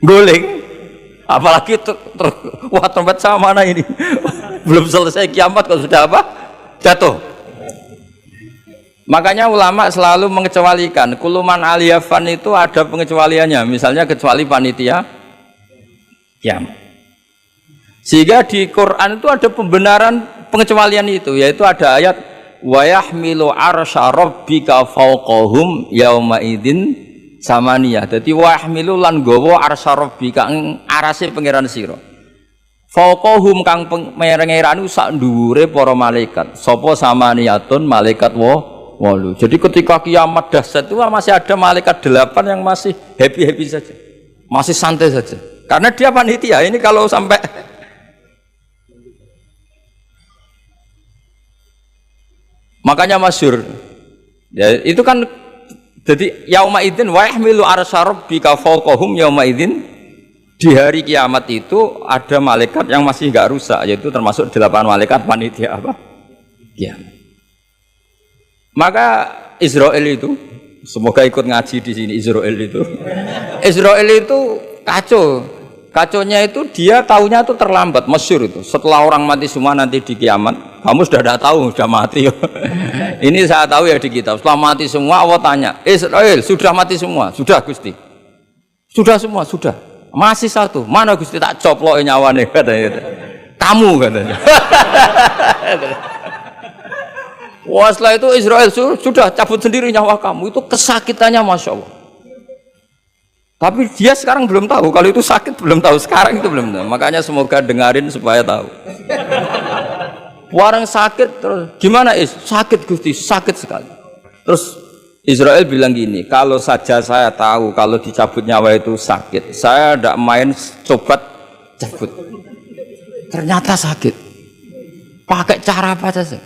guling, apalagi wah trompet sama mana ini belum selesai kiamat kalau sudah apa jatuh. Makanya ulama selalu mengecualikan kuluman aliyafan itu ada pengecualiannya, misalnya kecuali panitia kiamat. Sehingga di Quran itu ada pembenaran pengecualian itu, yaitu ada ayat wa yahmilu arsya rabbika fawqahum yauma idzin samaniyah. Dadi wa yahmilu lan gawa arsya rabbika arase pangeran sira. Fawqahum kang pangeran sak dhuwure para malaikat. Sapa samaniyatun malaikat 8. Jadi ketika kiamat dahsyat itu masih ada malaikat 8 yang masih happy-happy saja. Masih santai saja. Karena dia panitia. Ini kalau sampai makanya masyhur ya, itu kan jadi yauma idzin wa yahmilu arsya rabbika fawqahum yauma idzin. Di hari kiamat itu ada malaikat yang masih enggak rusak, yaitu termasuk 8 malaikat panitia apa? Kiamat. Maka Israel itu semoga ikut ngaji di sini. Israel itu kacau. Kacaunya itu dia tahunya itu terlambat, masyhur itu. Setelah orang mati semua nanti di kiamat, kamu sudah tidak tahu, sudah mati. Ini saya tahu ya di kitab. Setelah mati semua, Allah tanya, Israel sudah mati semua? Sudah Gusti. Sudah semua, sudah. Masih satu. Mana Gusti? Tak coplok nyawane katanya. Kamu katanya. Wah setelah itu Israel sudah cabut sendiri nyawa kamu. Itu kesakitannya Masya Allah. Tapi dia sekarang belum tahu, kalau itu sakit belum tahu, sekarang itu belum tahu. Makanya semoga dengarin supaya tahu. Orang sakit terus, gimana sakit Gusti, sakit sekali. Terus Israel bilang gini, kalau saja saya tahu kalau dicabut nyawa itu sakit, saya tidak main coba cabut. Ternyata sakit. Pakai cara apa saja.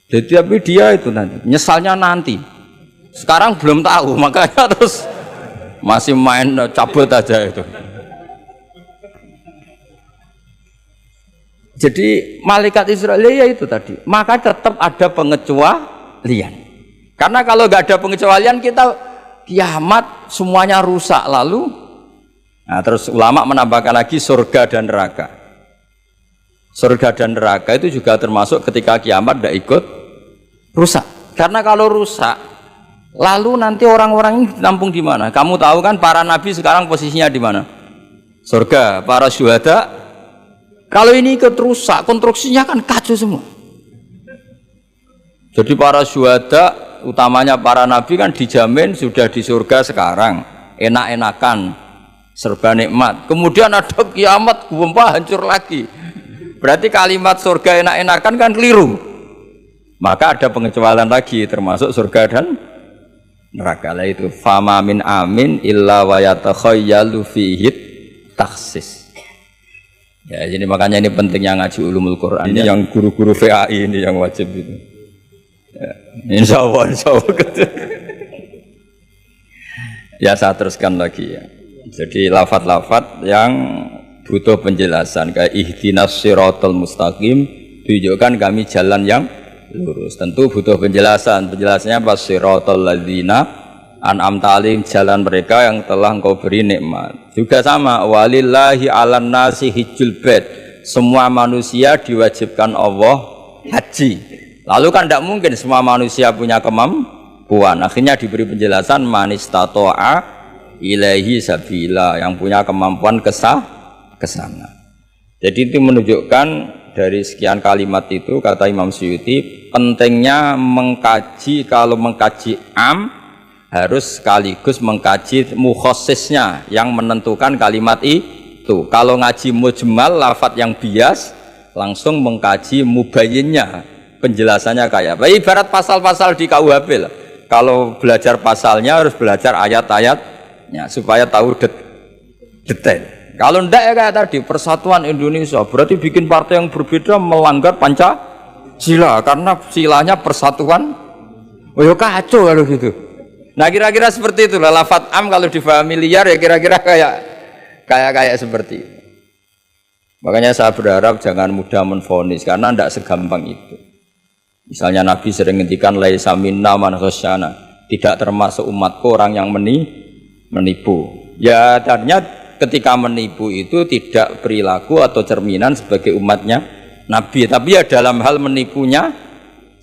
Jadi tapi dia itu nanti, nyesalnya nanti. Sekarang belum tahu, makanya terus masih main cabut aja itu. Jadi malaikat Israel ya itu tadi. Maka tetap ada pengecualian. Karena kalau nggak ada pengecualian kita kiamat semuanya rusak lalu. Nah, terus ulama menambahkan lagi surga dan neraka. Surga dan neraka itu juga termasuk ketika kiamat tidak ikut rusak. Karena kalau rusak lalu nanti orang-orang ini ditampung di mana? Kamu tahu kan para nabi sekarang posisinya di mana? Surga. Para syuhada, kalau ini ikut rusak, konstruksinya kan kacau semua. Jadi para syuhada, utamanya para nabi kan dijamin sudah di surga sekarang, enak-enakan, serba nikmat. Kemudian ada kiamat, gempa hancur lagi. Berarti kalimat surga enak-enakan kan keliru. Maka ada pengecualian lagi, termasuk surga dan neraka. Lah itu fama min amin illa wa yatakhayyalu fihi takhsis. Ya jadi makanya ini pentingnya ngaji ulumul Quran ini yang guru-guru VAI ini yang wajib itu. Ya, insya Allah gitu. Ya saya teruskan lagi ya. Jadi lafadz-lafadz yang butuh penjelasan. Kayak ihdinas siratal mustaqim, tunjukkan kami jalan yang lurus. Tentu butuh penjelasan. Penjelasannya apa? Siratal ladzina an'amta 'alaihim, jalan mereka yang telah Engkau beri nikmat. Juga sama, walillahi 'alan nasi hijjul bait. Semua manusia diwajibkan Allah haji. Lalu kan tidak mungkin semua manusia punya kemampuan. Akhirnya diberi penjelasan manistata'a ilaihi sabila, yang punya kemampuan kesana. Jadi itu menunjukkan dari sekian kalimat itu, kata Imam Suyuti, pentingnya mengkaji. Kalau mengkaji harus sekaligus mengkaji mukhosisnya yang menentukan kalimat itu. Kalau ngaji mujmal, lafadz yang bias, langsung mengkaji mubayyinnya, penjelasannya kayak apa. Ibarat pasal-pasal di KUHP lah. Kalau belajar pasalnya harus belajar ayat-ayatnya supaya tahu detail. Kalau ndak ya kayak tadi, Persatuan Indonesia berarti bikin partai yang berbeda melanggar Pancasila karena silanya persatuan. Oh ya kacau kalau gitu. Nah kira-kira seperti itu lah lafadz kalau difahami liar ya kira-kira kayak seperti itu. Makanya saya berharap jangan mudah menvonis karena tidak segampang itu. Misalnya Nabi sering ngendikan laisa minna man ghasyana, tidak termasuk umatku orang yang menipu. Ya ternyata ketika menipu itu tidak perilaku atau cerminan sebagai umatnya Nabi, tapi ya dalam hal menipunya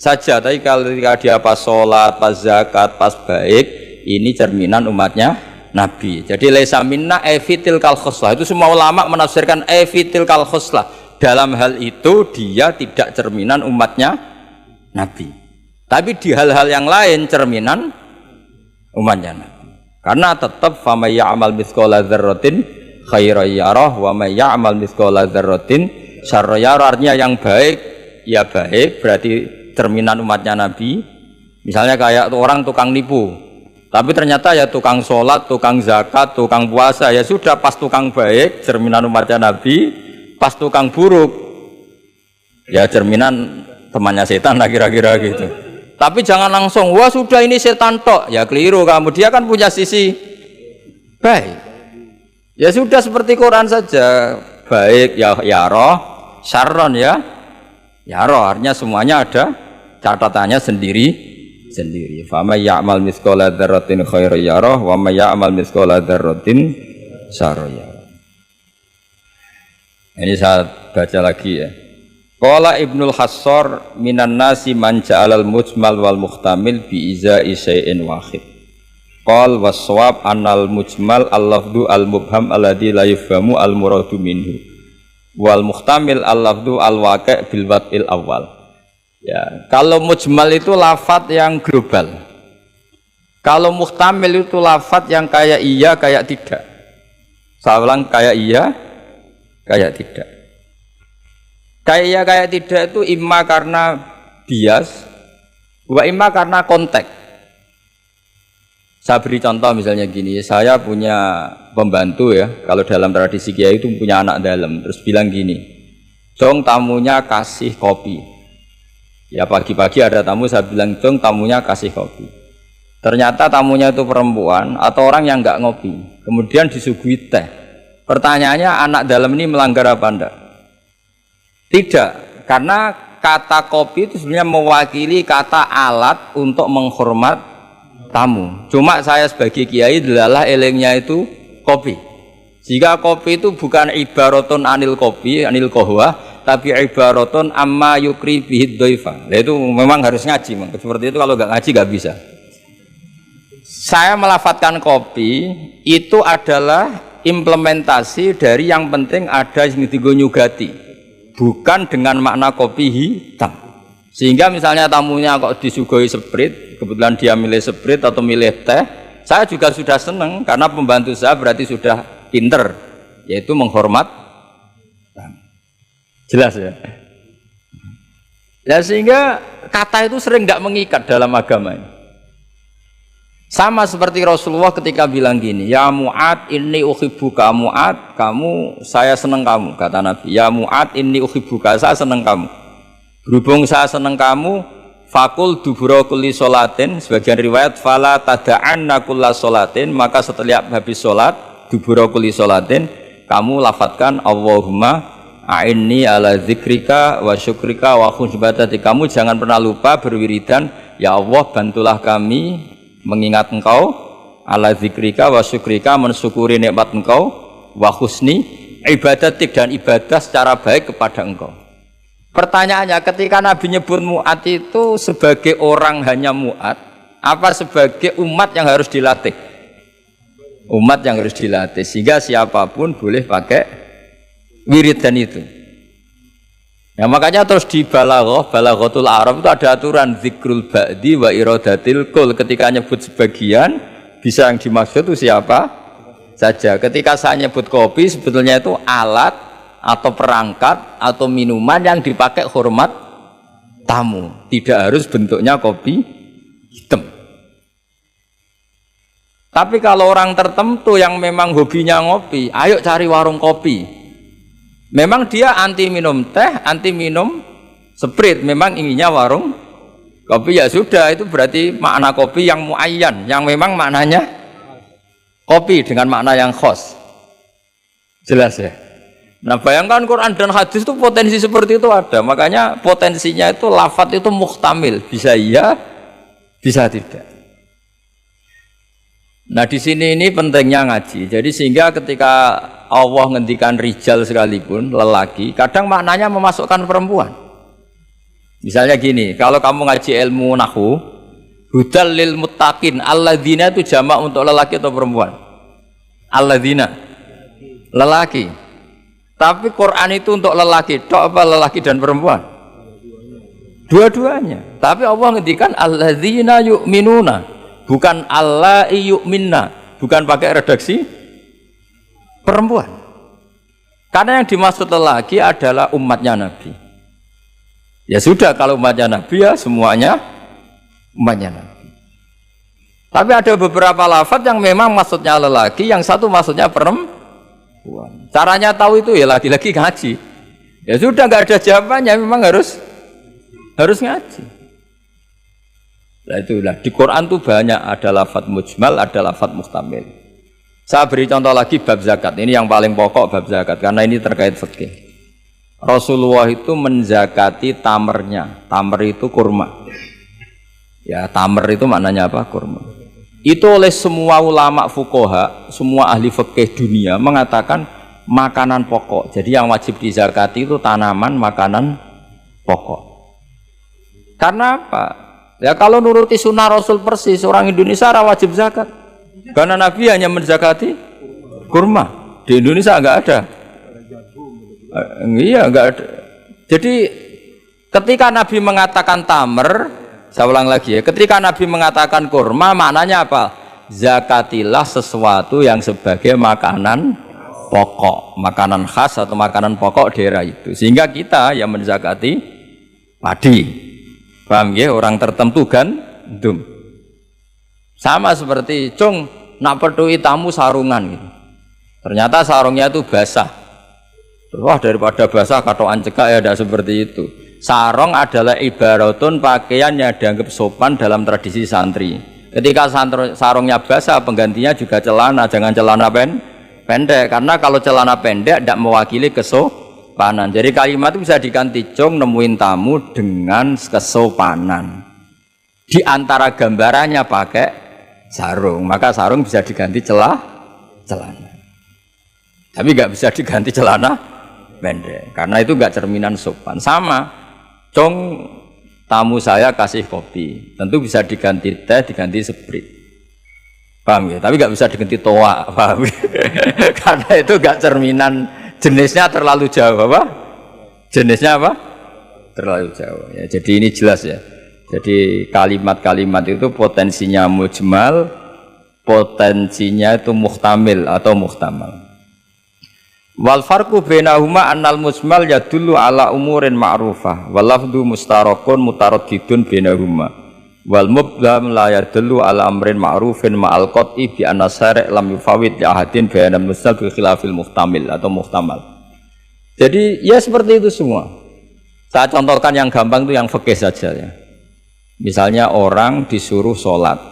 saja. Tapi kalau ketika dia pas sholat, pas zakat, pas baik, ini cerminan umatnya Nabi. Jadi laisa minna efitil kal khoslah, itu semua ulama menafsirkan efitil kal khoslah. Dalam hal itu dia tidak cerminan umatnya Nabi. Tapi di hal-hal yang lain cerminan umatnya Nabi. Karena tetap famay ya'mal mithqala dzarratin khairan yarah wa may ya'mal mithqala dzarratin syarran yarah. Artinya yang baik ya baik, berarti cerminan umatnya Nabi. Misalnya kayak orang tukang nipu, tapi ternyata ya tukang sholat, tukang zakat, tukang puasa, ya sudah pas tukang baik cerminan umatnya Nabi, pas tukang buruk ya cerminan temannya setan lah kira-kira gitu. Tapi jangan langsung wah sudah ini setan tok, ya keliru kamu, dia kan punya sisi baik. Ya sudah seperti Quran saja, baik ya roh, syarron ya roh, artinya semuanya ada catatannya sendiri. Fa may ya'mal mithqala dzarratin khairan yarah wa may ya'mal mithqala dzarratin syarran yarah. Ini saya baca lagi ya. Qala Ibnul Hassar minan nasi man ja'alal mujmal wal muhtamil bi izai syai'in wahid. Qal was-shawab annal mujmal al-lafdu al-mubham alladhi la yufhamu al-muradu minhu wal muhtamil al-lafdu al-waqi' bil wad'il awal. Ya, kalau mujmal itu lafadz yang global. Kalau muhtamil itu lafadz yang kayak iya kayak tidak. Saya ulang, kayak iya kayak tidak. Kayak iya kayak tidak itu imma karena bias, wa imma karena konteks. Saya beri contoh misalnya gini, saya punya pembantu ya, kalau dalam tradisi kiai itu punya anak dalam, terus bilang gini, dong tamunya kasih kopi. Ya pagi-pagi ada tamu, saya bilang dong tamunya kasih kopi. Ternyata tamunya itu perempuan atau orang yang nggak ngopi, kemudian disuguhi teh. Pertanyaannya anak dalam ini melanggar apa enggak? Tidak, karena kata kopi itu sebenarnya mewakili kata alat untuk menghormat tamu. Cuma saya sebagai kiai adalah elengnya itu kopi. Jika kopi itu bukan ibaratun anil kopi, anil kohwa, tapi ibaratun amma yukri bihid doifa. Nah, itu memang harus ngaji. Seperti itu kalau nggak ngaji nggak bisa. Saya melafatkan kopi itu adalah implementasi dari yang penting ada yang digonyugati. Bukan dengan makna kopi hitam. Sehingga misalnya tamunya kok disuguhi sprit, kebetulan dia milih sprit atau milih teh, saya juga sudah senang karena pembantu saya berarti sudah pinter, yaitu menghormat. Jelas ya. Ya sehingga kata itu sering tidak mengikat dalam agama ini. Sama seperti Rasulullah ketika bilang gini, ya Mu'ad inni uhibbuka, Mu'ad kamu, saya senang kamu, kata Nabi. Ya Mu'ad inni uhibbuka, saya senang kamu. Berhubung saya senang kamu, fakul dubura kulli sholatin, sebagian riwayat fala tada'anna kulla sholatin, maka setiap habis sholat dubura kulli sholatin kamu lafadzkan Allahumma a'inni ala zikrika wa syukrika wa husni ibadati. Kamu jangan pernah lupa berwiridan, ya Allah bantulah kami mengingat Engkau, ala zikrika wa syukrika, mensyukuri nikmat Engkau, wa husni ibadatik, dan ibadah secara baik kepada Engkau. Pertanyaannya, ketika Nabi nyebut mu'at itu sebagai orang hanya mu'at, apa sebagai umat yang harus dilatih? Umat yang harus dilatih, sehingga siapapun boleh pakai wiridan itu. Ya, makanya terus di balaghatul Arab itu ada aturan zikrul ba'di wa iradatil kul. Ketika nyebut sebagian, bisa yang dimaksud itu siapa saja. Ketika saya nyebut kopi, sebetulnya itu alat atau perangkat atau minuman yang dipakai hormat tamu, tidak harus bentuknya kopi hitam. Tapi kalau orang tertentu yang memang hobinya ngopi, ayo cari warung kopi. Memang dia anti minum teh, anti minum sprit, memang inginnya warung kopi, ya sudah, itu berarti makna kopi yang muayyan, yang memang maknanya kopi dengan makna yang khas. Jelas ya? Nah, bayangkan Quran dan hadis itu potensi seperti itu ada. Makanya potensinya itu lafadz itu muhtamil, bisa iya, bisa tidak. Nah, di sini ini pentingnya ngaji. Jadi sehingga ketika Allah ngendikan rijal sekalipun, lelaki, kadang maknanya memasukkan perempuan. Misalnya gini, kalau kamu ngaji ilmu nahwu, hudal lil muttaqin, alladzina itu jamak untuk lelaki atau perempuan? Alladzina, lelaki. Tapi Quran itu untuk lelaki, tok apa lelaki dan perempuan? Dua-duanya. Tapi Allah ngendikan alladzina yu'minuna, bukan allai yu'minna, bukan pakai redaksi perempuan. Karena yang dimaksud lelaki adalah umatnya Nabi. Ya sudah, kalau umatnya Nabi ya semuanya umatnya Nabi. Tapi ada beberapa lafaz yang memang maksudnya lelaki, yang satu maksudnya perempuan. Caranya tahu itu ya lagi-lagi ngaji. Ya sudah, nggak ada jawabannya, memang harus ngaji. Nah itulah di Quran tuh banyak, ada lafaz mujmal, ada lafaz muhtamil. Saya beri contoh lagi bab zakat. Ini yang paling pokok, bab zakat, karena ini terkait fikih. Rasulullah itu menzakati tamernya. Tamer itu kurma. Ya, tamer itu maknanya apa? Kurma. Itu oleh semua ulama fuqaha, semua ahli fikih dunia mengatakan makanan pokok. Jadi yang wajib dizakati itu tanaman, makanan pokok. Karena apa? Ya kalau nuruti sunnah Rasul persis, orang Indonesia wajib zakat. Karena Nabi hanya menzakati kurma. Di Indonesia enggak ada. Iya, enggak ada. Jadi ketika Nabi mengatakan tamer, saya ulang lagi ya, ketika Nabi mengatakan kurma, maknanya apa? Zakatilah sesuatu yang sebagai makanan pokok, makanan khas atau makanan pokok daerah itu. Sehingga kita yang menzakati padi. Paham ya? Orang tertentu gandum. Sama seperti cung nak pedui tamu sarungan gitu. Ternyata sarungnya itu basah. Wah, daripada basah katoan cekak, ya tidak seperti itu. Sarong adalah ibaratun pakaian yang dianggap sopan dalam tradisi santri. Ketika sarungnya basah, penggantinya juga celana, jangan celana pendek. Karena kalau celana pendek tidak mewakili kesopanan. Jadi kalimat itu bisa diganti, cung nemuin tamu dengan kesopanan. Di antara gambarannya pakai sarung, maka sarung bisa diganti celana. Tapi nggak bisa diganti celana pendek, karena itu nggak cerminan sopan. Sama. Cong tamu saya kasih kopi, tentu bisa diganti teh, diganti sprit, paham ya? Tapi nggak bisa diganti toa, paham ya? Karena itu nggak cerminan, jenisnya terlalu jauh, apa? Jenisnya apa? Terlalu jauh. Ya, jadi ini jelas ya. Jadi kalimat-kalimat itu potensinya mujmal, potensinya itu muhtamil atau muhtamal. Wal farqu bainahuma annal mujmal yadullu ala umurin ma'rufah wal lafdhu mustarakun mutaraddidun bainahuma wal mubham la yadullu ala amrin ma'rufin ma'al qat'i bi anna syari' lam yufawid li ahadin bainal mustal bi khilafil muhtamil atau muhtamal. Jadi ya seperti itu semua. Saya contohkan yang gampang itu yang fikih saja ya. Misalnya orang disuruh sholat,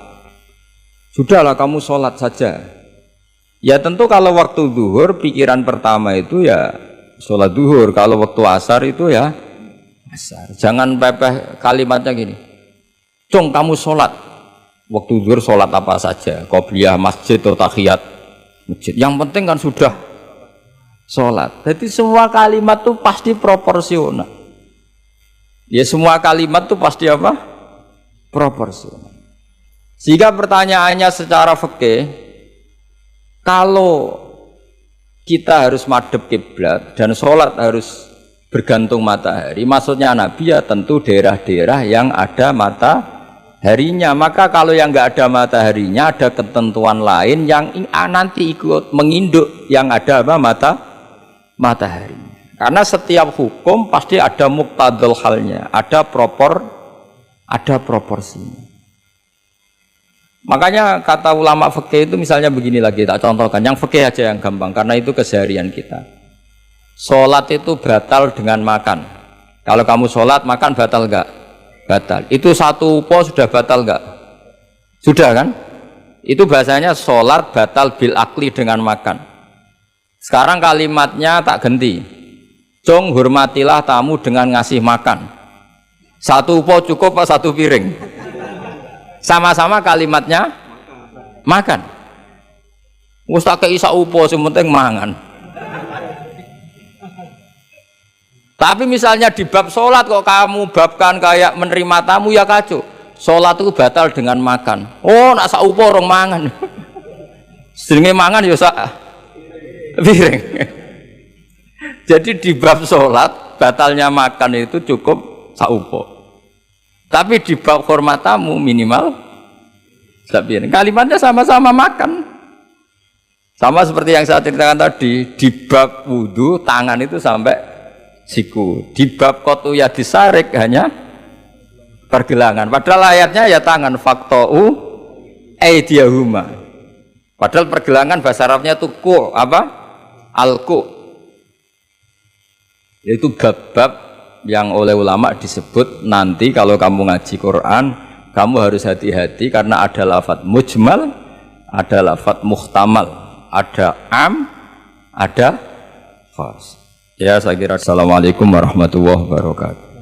sudahlah kamu sholat saja. Ya tentu kalau waktu zuhur pikiran pertama itu ya sholat zuhur, kalau waktu asar itu ya asar. Jangan pepeh kalimatnya gini, "Cung, kamu sholat." Waktu zuhur sholat apa saja, qobliyah masjid atau tahiyat masjid. Yang penting kan sudah sholat. Jadi semua kalimat itu pasti proporsional. Ya semua kalimat itu pasti apa? Proporsional. Sehingga pertanyaannya secara fikih, kalau kita harus madhep kiblat dan sholat harus bergantung matahari, maksudnya Nabi ya tentu daerah-daerah yang ada mataharinya. Maka kalau yang nggak ada mataharinya, ada ketentuan lain yang nanti ikut menginduk yang ada apa matahari. Karena setiap hukum pasti ada muqtadul halnya, ada proporsinya. Makanya kata ulama fikih itu misalnya begini lagi, tak contohkan yang fikih aja yang gampang karena itu keseharian kita. Sholat itu batal dengan makan. Kalau kamu sholat makan batal enggak? Batal. Itu satu upo sudah batal enggak? Sudah kan? Itu bahasanya sholat batal bil akli dengan makan. Sekarang kalimatnya tak ganti. Cung, hormatilah tamu dengan ngasih makan. Satu upo cukup apa satu piring? Sama-sama kalimatnya makan. Wis tak kei sak upo sing penting mangan. Tapi misalnya di bab sholat kok kamu babkan kayak menerima tamu ya kacau. Sholat itu batal dengan makan. Oh, nak sak upo orang mangan. Sedenge mangan ya sak piring. Jadi di bab sholat batalnya makan itu cukup saupo. Tapi di bab hormat tamu minimal sapirin. Kalimatnya sama-sama makan. Sama seperti yang saya ceritakan tadi, di bab wudu tangan itu sampai siku. Di bab kotu ya disarik hanya pergelangan. Padahal ayatnya ya tangan faktou aidiyahuma. Padahal pergelangan bahasa Arabnya itu ku apa? Al-ku. Itu bab-bab yang oleh ulama disebut nanti kalau kamu ngaji Quran kamu harus hati-hati karena ada lafadz mujmal, ada lafadz muhtamal, ada am, ada khas. Ya saya kira. Assalamualaikum warahmatullahi wabarakatuh.